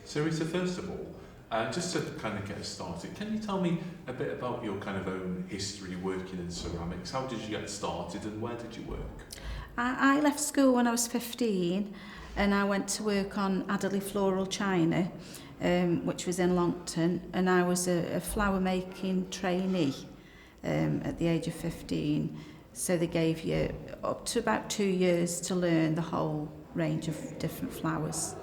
So Rita, first of all, just to kind of get us started, can you tell me a bit about your kind of own history working in ceramics? How did you get started and where did you work? I left school when I was 15 and I went to work on Adderley Floral China, which was in Longton, and I was a flower making trainee at the age of 15. So they gave you up to about 2 years to learn the whole range of different flowers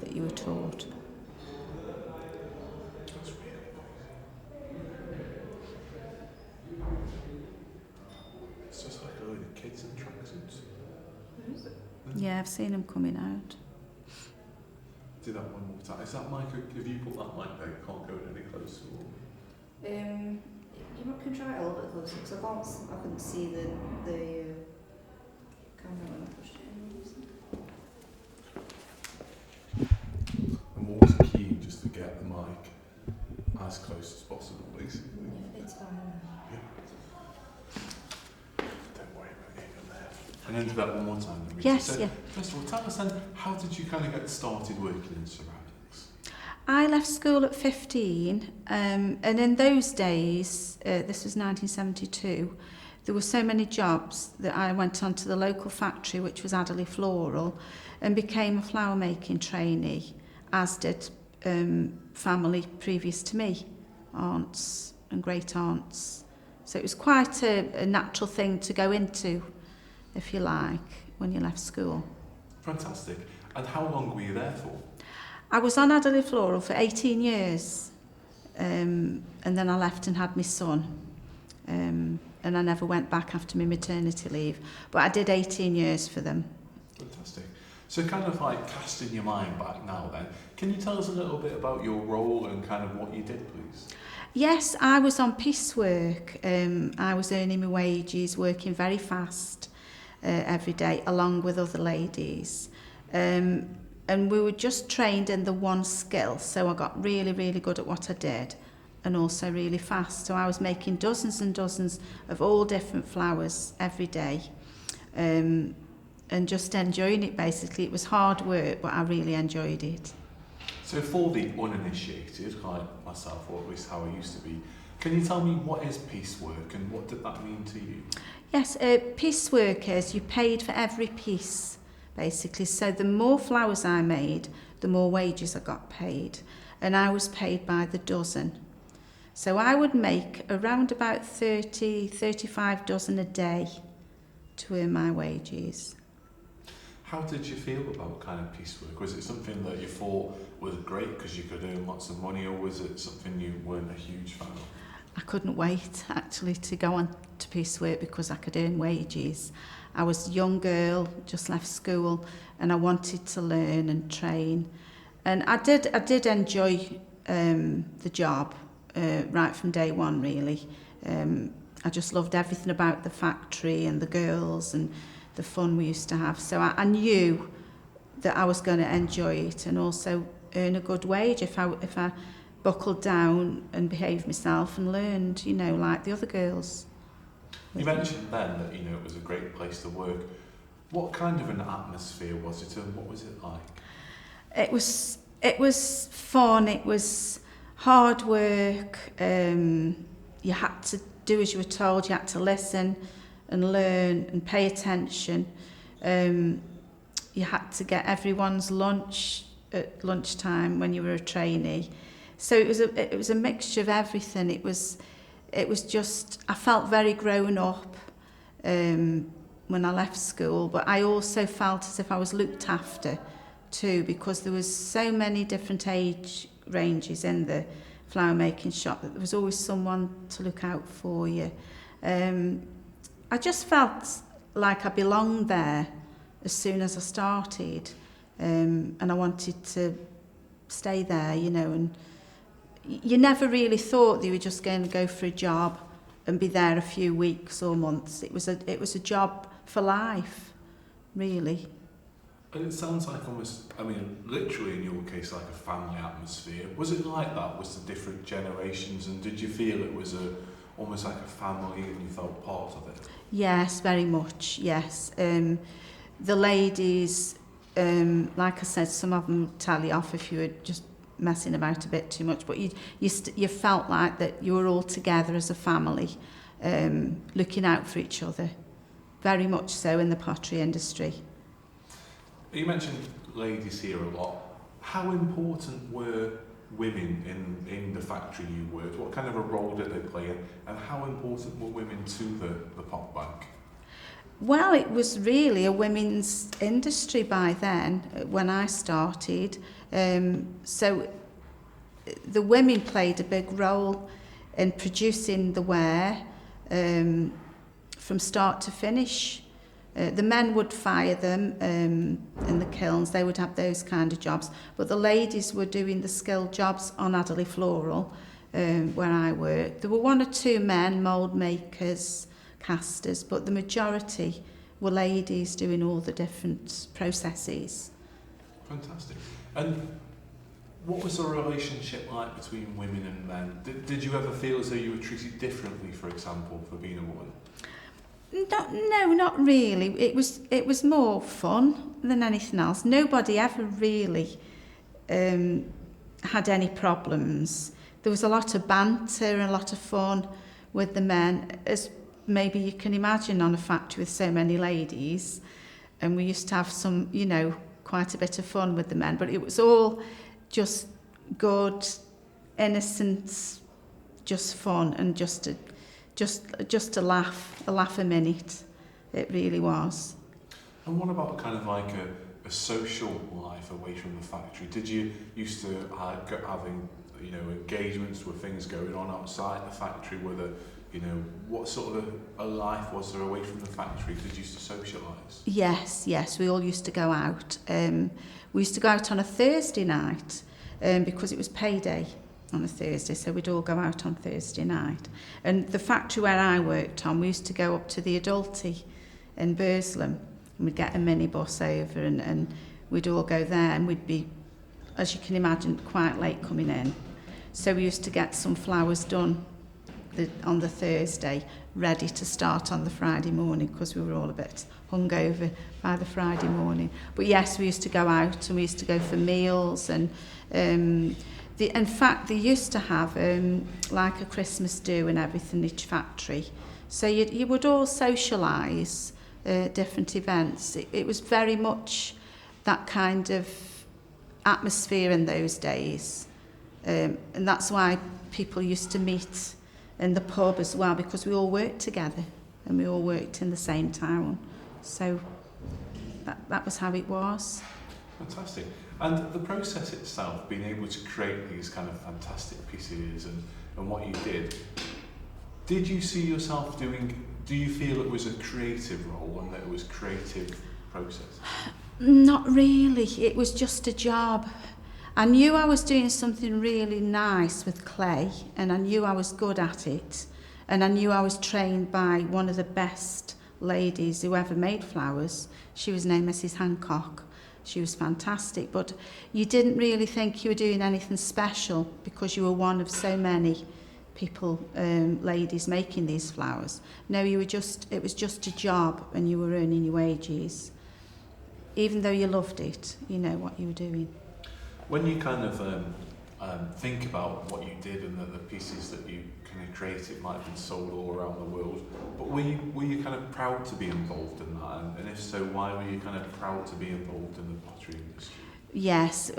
that you were taught. That's really nice. It's just like a load of kids in tracksuits. Is it? Yeah, I've seen them coming out. Do that one more time. Is that mic? Have you put that mic there? You can't go any closer. You can try it a little bit closer because I couldn't see the camera when I pushed it in. I'm always keen just to get the mic as close as possible, basically. Yeah, it's fine. Don't worry about getting there. I'm going to do that one more time. Then, Rita. Yes, so, yeah. First of all, tell us then, how did you kind of get started working in ceramics? I left school at 15, and in those days, this was 1972, there were so many jobs that I went on to the local factory, which was Adderley Floral, and became a flower making trainee, as did family previous to me, aunts and great aunts. So it was quite a natural thing to go into, if you like, when you left school. Fantastic. And how long were you there for? I was on Adderley Floral for 18 years, and then I left and had my son, and I never went back after my maternity leave, but I did 18 years for them. Fantastic. So kind of like casting your mind back now then, can you tell us a little bit about your role and kind of what you did, please? Yes, I was on Piecework. I was earning my wages, working very fast every day, along with other ladies. And we were just trained in the one skill, so I got really, really good at what I did, and also really fast. So I was making dozens and dozens of all different flowers every day, and just enjoying it, basically. It was hard work, but I really enjoyed it. So for the uninitiated, like myself, or at least how I used to be, can you tell me what is piecework and what did that mean to you? Yes, piecework is you paid for every piece, basically. So the more flowers I made, the more wages I got paid. And I was paid by the dozen. So I would make around about 35 dozen a day to earn my wages. How did you feel about kind of piecework? Was it something that you thought was great because you could earn lots of money, or was it something you weren't a huge fan of? I couldn't wait, actually, to go on to piecework because I could earn wages. I was a young girl, just left school, and I wanted to learn and train. And I did enjoy the job right from day one, really. I just loved everything about the factory and the girls and the fun we used to have. So I knew that I was going to enjoy it and also earn a good wage if I buckled down and behaved myself and learned, like the other girls. You mentioned then that, it was a great place to work. What kind of an atmosphere was it and what was it like? It was fun, it was hard work, you had to do as you were told, you had to listen and learn and pay attention. You had to get everyone's lunch at lunchtime when you were a trainee. So it was a mixture of everything. It was just, I felt very grown up when I left school, but I also felt as if I was looked after too, because there was so many different age ranges in the flower making shop that there was always someone to look out for you. I just felt like I belonged there as soon as I started, and I wanted to stay there, and you never really thought that you were just going to go for a job and be there a few weeks or months. It was a job for life, really. And it sounds like almost, literally in your case, like a family atmosphere. Was it like that? Was the different generations, and did you feel it was almost like a family and you felt part of it? Yes, very much, yes. The ladies, like I said, some of them would tell you off if you were just messing about a bit too much, but you felt like that you were all together as a family, looking out for each other, very much so in the pottery industry. You mentioned ladies here a lot. How important were women in the factory you worked? What kind of a role did they play in, and how important were women to the pot bank? Well, it was really a women's industry by then when I started. So the women played a big role in producing the ware from start to finish. The men would fire them in the kilns, they would have those kind of jobs, but the ladies were doing the skilled jobs on Adderley Floral where I worked. There were one or two men, mould makers, casters, but the majority were ladies doing all the different processes. Fantastic. And what was the relationship like between women and men? Did you ever feel as though you were treated differently, for example, for being a woman? No, not really. It was more fun than anything else. Nobody ever really had any problems. There was a lot of banter and a lot of fun with the men, as maybe you can imagine on a factory with so many ladies. And we used to have some, quite a bit of fun with the men, but it was all just good, innocent, just fun, and just a laugh a minute. It really was. And what about kind of like a social life away from the factory? Did you used to having engagements with things going on outside the factory? Were there, what sort of a life was there away from the factory? Did you used to socialise? Yes, we all used to go out. We used to go out on a Thursday night because it was payday on a Thursday, so we'd all go out on Thursday night. And the factory where I worked on, we used to go up to the Adulty in Burslem, and we'd get a minibus over and we'd all go there, and we'd be, as you can imagine, quite late coming in. So we used to get some flowers done on the Thursday, ready to start on the Friday morning, because we were all a bit hungover by the Friday morning. But yes, we used to go out and we used to go for meals, and in fact, they used to have like a Christmas do and everything, each factory. So you would all socialise different events. It was very much that kind of atmosphere in those days. And that's why people used to meet in the pub as well, because we all worked together and we all worked in the same town. So that was how it was. Fantastic. And the process itself, being able to create these kind of fantastic pieces and what you did you see yourself do you feel it was a creative role and that it was creative process? Not really, it was just a job. I knew I was doing something really nice with clay, and I knew I was good at it, and I knew I was trained by one of the best ladies who ever made flowers. She was named Mrs. Hancock. She was fantastic, but you didn't really think you were doing anything special because you were one of so many people, ladies making these flowers. No, it was just a job, and you were earning your wages. Even though you loved it, you know what you were doing. When you kind of think about what you did and the pieces that you kind of created might have been sold all around the world, but were you kind of proud to be involved in that? And if so, why were you kind of proud to be involved in the pottery industry? Yes,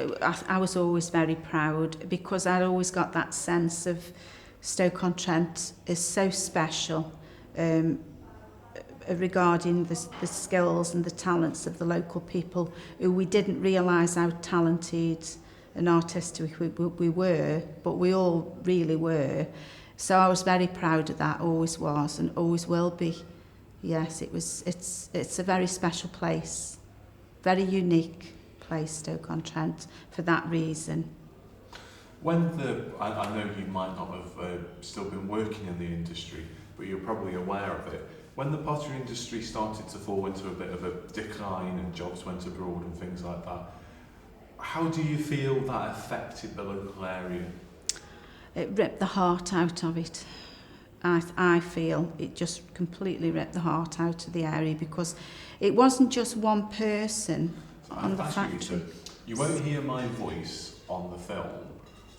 I was always very proud, because I'd always got that sense of Stoke-on-Trent is so special regarding the skills and the talents of the local people, who we didn't realise how talented and artistic we were, but we all really were. So I was very proud of that, always was and always will be. Yes, it's a very special place, very unique place, Stoke-on-Trent, for that reason. When I know you might not have still been working in the industry, but you're probably aware of it. When the pottery industry started to fall into a bit of a decline and jobs went abroad and things like that, how do you feel that affected the local area? It ripped the heart out of it. I feel it just completely ripped the heart out of the area, because it wasn't just one person on the factory. You won't hear my voice on the film,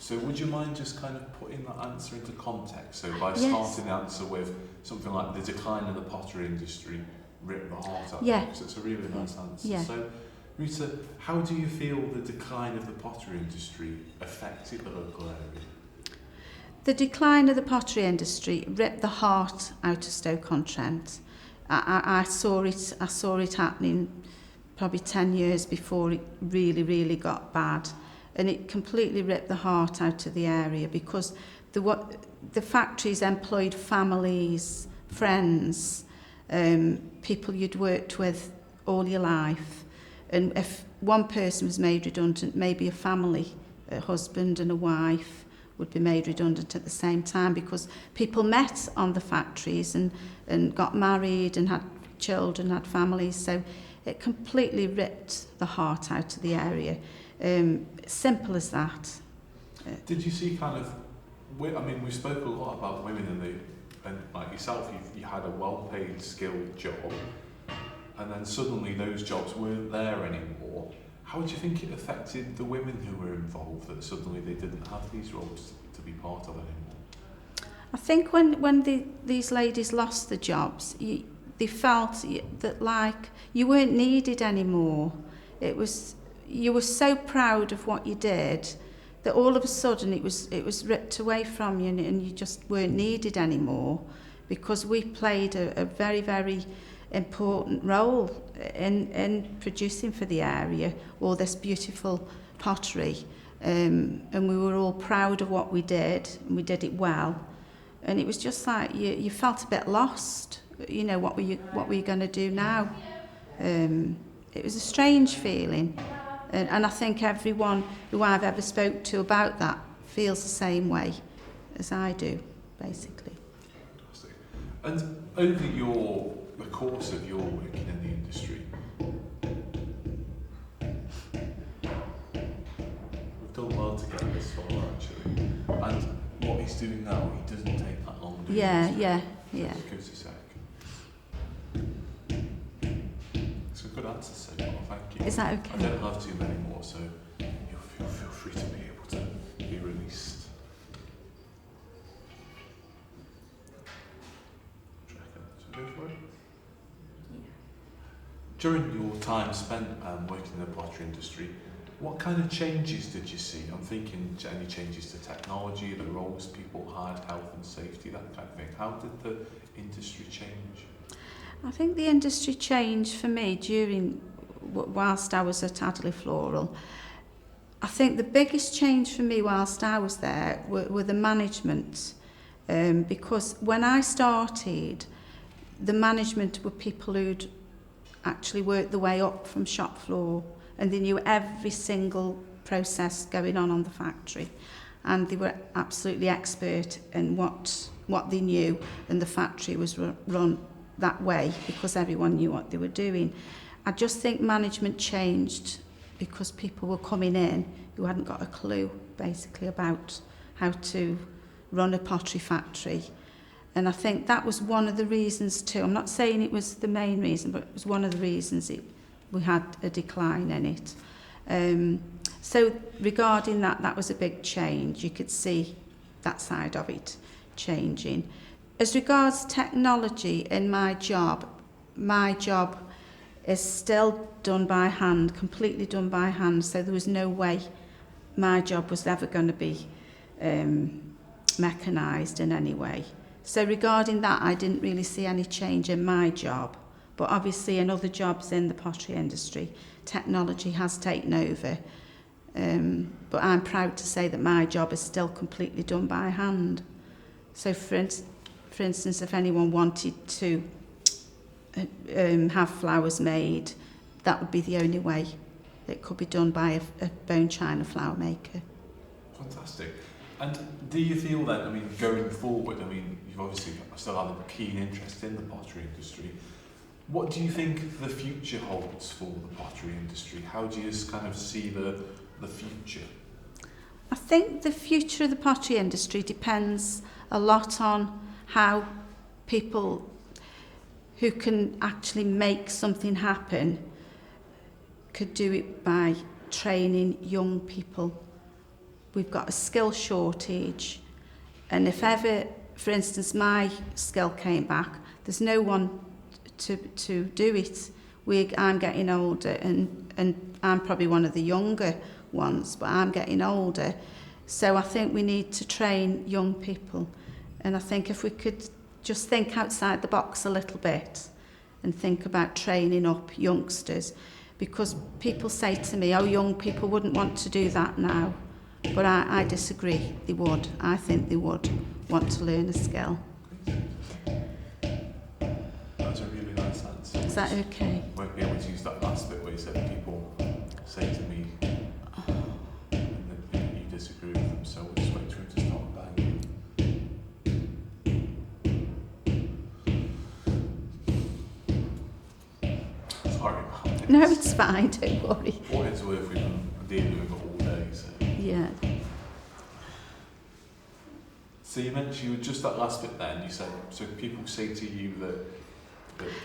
So would you mind just kind of putting that answer into context? So by Yes. starting the answer with something like the decline of the pottery industry ripped the heart out, Yeah. because it's a really nice answer. Yeah. So Rita, how do you feel the decline of the pottery industry affected the local area? The decline of the pottery industry ripped the heart out of Stoke-on-Trent. I saw it happening probably 10 years before it really got bad, and it completely ripped the heart out of the area because the factories employed families, friends, people you'd worked with all your life, and if one person was made redundant, maybe a family, a husband and a wife would be made redundant at the same time, because people met on the factories and got married and had children, had families. So it completely ripped the heart out of the area. Simple as that. Did you see kind of, I mean, we spoke a lot about women and like yourself, you had a well-paid, skilled job, and then suddenly those jobs weren't there anymore. How do you think it affected the women who were involved, that suddenly they didn't have these roles to be part of anymore? I think when these ladies lost the jobs, they felt that like you weren't needed anymore. You were so proud of what you did that all of a sudden it was ripped away from you, and you just weren't needed anymore, because we played a very important role in producing for the area all this beautiful pottery, and we were all proud of what we did, and we did it well, and it was just like you felt a bit lost. You know, what were you going to do now? It was a strange feeling, and I think everyone who I've ever spoke to about that feels the same way as I do, basically. Fantastic. And over the course of your working in the industry, we've done well to get this far actually. And what he's doing now, he doesn't take that long. Yeah. Just give us a sec. It's a good answer, so thank you. Is that I okay? don't have too many more, so you'll feel free to be able to be released. Do you reckon? Should we go for it? During your time spent working in the pottery industry, what kind of changes did you see? I'm thinking any changes to technology, the roles people had, health and safety, that kind of thing. How did the industry change? I think the industry changed for me whilst I was at Adderley Floral. I think the biggest change for me whilst I was there were the management, because when I started, the management were people who'd actually worked their way up from shop floor, and they knew every single process going on the factory, and they were absolutely expert in what they knew, and the factory was run that way because everyone knew what they were doing. I just think management changed because people were coming in who hadn't got a clue basically about how to run a pottery factory. And I think that was one of the reasons too. I'm not saying it was the main reason, but it was one of the reasons we had a decline in it. So regarding that was a big change. You could see that side of it changing. As regards technology in my job is still done by hand, completely done by hand. So there was no way my job was ever going to be mechanised in any way. So regarding that, I didn't really see any change in my job. But obviously in other jobs in the pottery industry, technology has taken over. But I'm proud to say that my job is still completely done by hand. So for instance, if anyone wanted to have flowers made, that would be the only way it could be done by a bone china flower maker. Fantastic. And do you feel then, I mean, going forward, I mean, you've obviously still had a keen interest in the pottery industry. What do you think the future holds for the pottery industry? How do you kind of see the future? I think the future of the pottery industry depends a lot on how people who can actually make something happen could do it by training young people we've got a skill shortage, and if ever, for instance, my skill came back, there's no one to do it. I'm getting older, and I'm probably one of the younger ones, but I'm getting older. So I think we need to train young people. And I think if we could just think outside the box a little bit and think about training up youngsters, because people say to me, oh, young people wouldn't want to do that now. But I disagree, they would. I think they would want to learn a skill. That's a really nice answer. Is that okay? Won't be able to use that last bit where you said people say to me and that you disagree with them, so we'll just wait for him to start banging. Sorry about this. No, it's fine, don't worry. For what it's worth, we've been dealing with it all day, so. Yeah. So you mentioned you were just that last bit then, you said, so people say to you that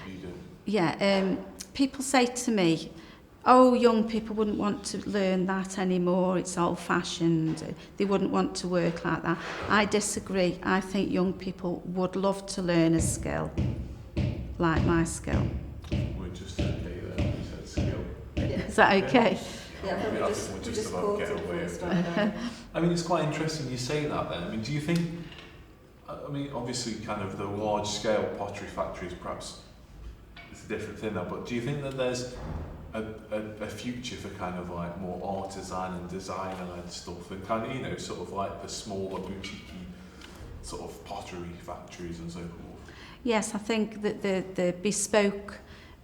you don't. Yeah, people say to me, oh, young people wouldn't want to learn that anymore, it's old-fashioned, they wouldn't want to work like that. I disagree. I think young people would love to learn a skill, like my skill. We're just okay there, we said skill. Is that okay? Yeah, I mean, I think we're just about to get away with it. I mean, it's quite interesting you say that then. I mean, do you think, I mean, obviously kind of the large scale pottery factories perhaps it's a different thing now, but do you think that there's a future for kind of like more artisan and designer led stuff and kind of, you know, sort of like the smaller boutique sort of pottery factories and so forth? Yes, I think that the bespoke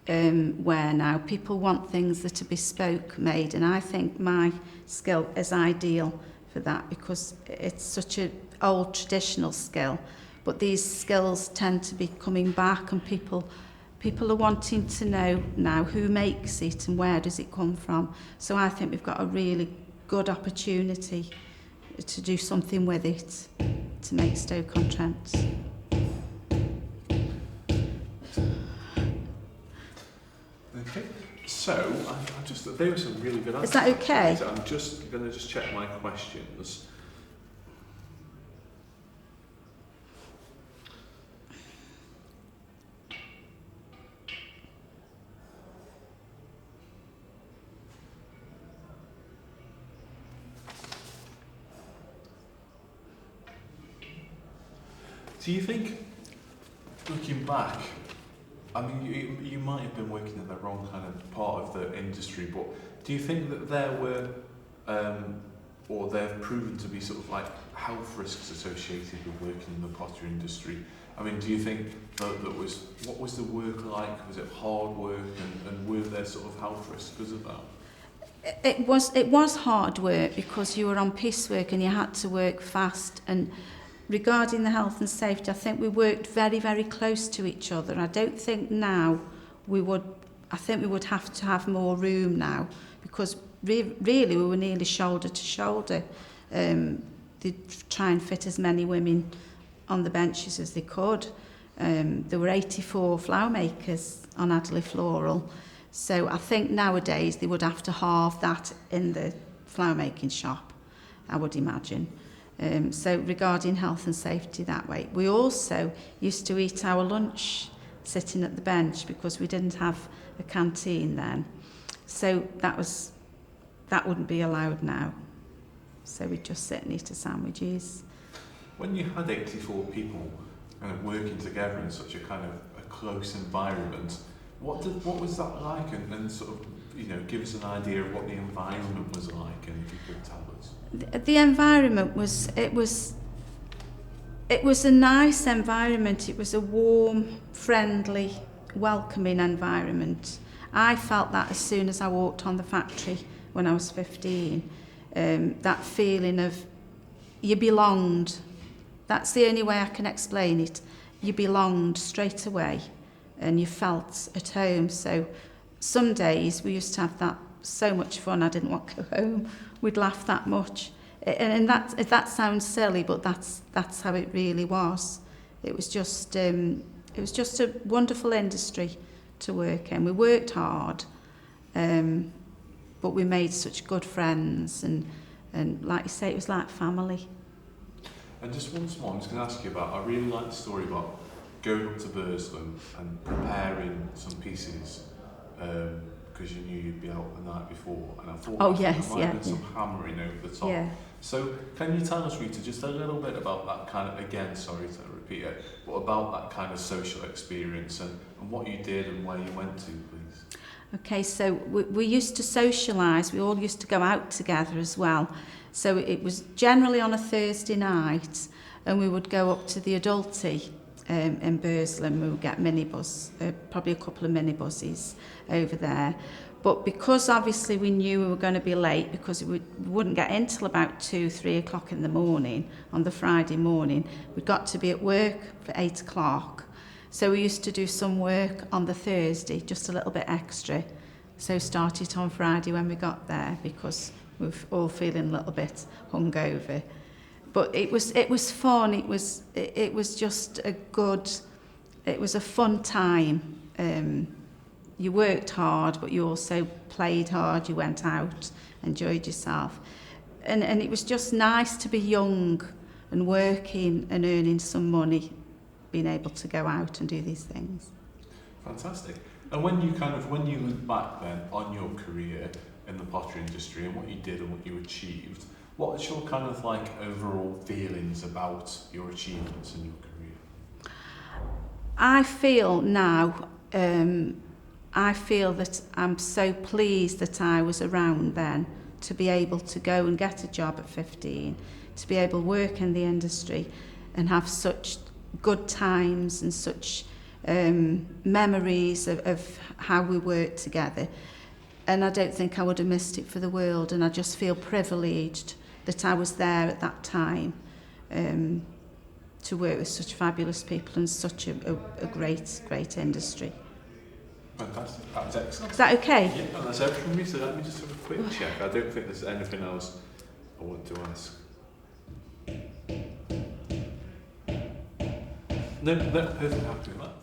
where now people want things that are bespoke made, and I think my skill is ideal for that because it's such an old traditional skill, but these skills tend to be coming back, and people are wanting to know now who makes it and where does it come from. So I think we've got a really good opportunity to do something with it to make Stoke-on-Trent. Okay, so I just there were some really good answers. Is that okay? I'm just going to check my questions. Do you think, looking back, I mean, you might have been working in the wrong kind of part of the industry, but do you think that there were, or they've proven to be sort of like health risks associated with working in the pottery industry? I mean, do you think that was, what was the work like? Was it hard work, and were there sort of health risks because of that? It was hard work because you were on piecework and you had to work fast, and regarding the health and safety, I think we worked very, very close to each other. I don't think now I think we would have to have more room now because really we were nearly shoulder to shoulder. They try and fit as many women on the benches as they could. There were 84 flower makers on Adderley Floral. So I think nowadays they would have to halve that in the flower making shop, I would imagine. So regarding health and safety that way. We also used to eat our lunch sitting at the bench because we didn't have a canteen then. So that wouldn't be allowed now. So we'd just sit and eat our sandwiches. When you had 84 people working together in such a kind of a close environment, what was that like? And sort of, you know, give us an idea of what the environment was like, and if you could tell us. The environment was a nice environment. It was a warm, friendly, welcoming environment. I felt that as soon as I walked on the factory when I was 15. That feeling of you belonged. That's the only way I can explain it. You belonged straight away and you felt at home. So some days we used to have that so much fun I didn't want to go home. We'd laugh that much. And that sounds silly, but that's how it really was. It was just a wonderful industry to work in. We worked hard, but we made such good friends, and And like you say, it was like family. And just once more, I'm just going to ask you about, I really like the story about going up to Burslem and preparing some pieces because you knew you'd be out the night before. And I thought Oh, there yes, might yeah. have been some hammering over the top. Yeah. So can you tell us, Rita, just a little bit about that kind of, again, sorry to repeat it, but about that kind of social experience and what you did and where you went to, please? Okay, so we used to socialise. We all used to go out together as well. So it was generally on a Thursday night, and we would go up to the Adulty in Burslem. We would get minibus, probably a couple of minibuses over there. But because obviously we knew we were going to be late, because we wouldn't get in till about 2-3 o'clock in the morning on the Friday morning, we got to be at work for 8 o'clock. So we used to do some work on the Thursday, just a little bit extra. So started on Friday when we got there, because we were all feeling a little bit hungover. But it was fun. It was just it was a fun time. You worked hard, but you also played hard. You went out, enjoyed yourself, and it was just nice to be young and working and earning some money, being able to go out and do these things. Fantastic. And when you look back then on your career in the pottery industry and what you did and what you achieved, what's your kind of like overall feelings about your achievements in your career? I feel now, I feel that I'm so pleased that I was around then to be able to go and get a job at 15, to be able to work in the industry and have such good times and such memories of how we worked together. And I don't think I would have missed it for the world, and I just feel privileged that I was there at that time to work with such fabulous people and such a great industry. Fantastic. That was excellent. Is that okay? Yeah, and that's everything from me, so let me just have a quick check. I don't think there's anything else I want to ask. No, perfect, happy with that.